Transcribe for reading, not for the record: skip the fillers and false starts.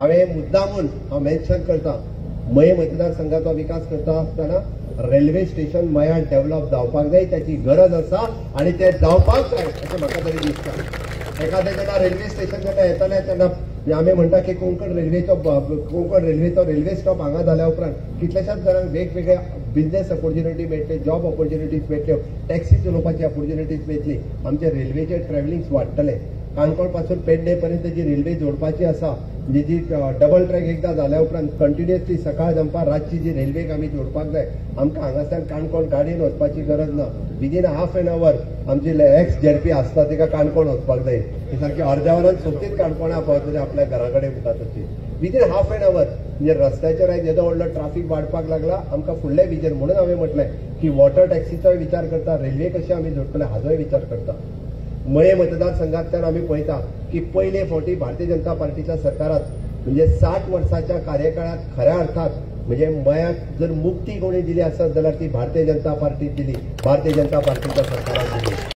हांवें मुद्दामून हांव मेन्शन करता मय मतदारसंघाचो विकास करता आसतना रेल्वे स्टेशन मयांत डेव्हलप जावपाक जाय, त्याची गरज आसा आणि ते जावपाक जाय अशें म्हाका तरी दिसता। एखादें जेन्ना रेल्वे स्टेशन जेन्ना येतलें तेन्ना आमी म्हणटा की कोंकण रेल्वेचो रेल्वे स्टॉप हांगा जाल्या उपरांत कितल्याशाच जाणांक वेगवेगळ्या बिझनेस ऑपॉर्च्युनिटी मेळटल्यो, जॉब ऑपॉर्च्युनिटीज मेळटल्यो, टॅक्सी चलोवपाची ऑपॉर्च्युनिटीज मेळटली, आमचे रेल्वेचे ट्रॅव्हलिंग्स वाडटलें। काणकोण पासून पेडणे पर्यंत जी रेल्वे जोडपाची आसा, जी डबल ट्रॅक एकदा जाल्या उपरांत कंटिन्युअसली सकाळ दनपार रातची जी रेल्वेक आमी जोडपाक जाय, आमकां हांगासान काणकोण गाडयेन वचपाची गरज ना। विदीन हाफ एन अवर आमची एक्स जेडपी आसता तिका काणकोण वचपाक जाय, ती सारकी अर्द्या वरान सोबतीच काणकोणा पावतली आपल्या घरा कडेन वता तशी। विदीन हाफ एन अवर म्हणजे रस्त्याचेर येदो व्हडलो ट्राफीक वाडपाक लागला, आमकां फुडले विजन म्हणून हांवें म्हटलें की वॉटर टॅक्सीचोय विचार करता, रेल्वे कशी आमी जोडटले हाजोय विचार करता। मये मतदारसंघांतल्यान आमी पळयता की पयले फावटी भारतीय जनता पार्टीच्या सरकारात म्हणजे 60 वर्साच्या कार्यकाळात खऱ्या अर्थात म्हणजे मयाक जर मुक्ती कोणी दिली आसत जाल्यार ती भारतीय जनता पार्टी दिली, भारतीय जनता पार्टीच्या सरकारान दिली।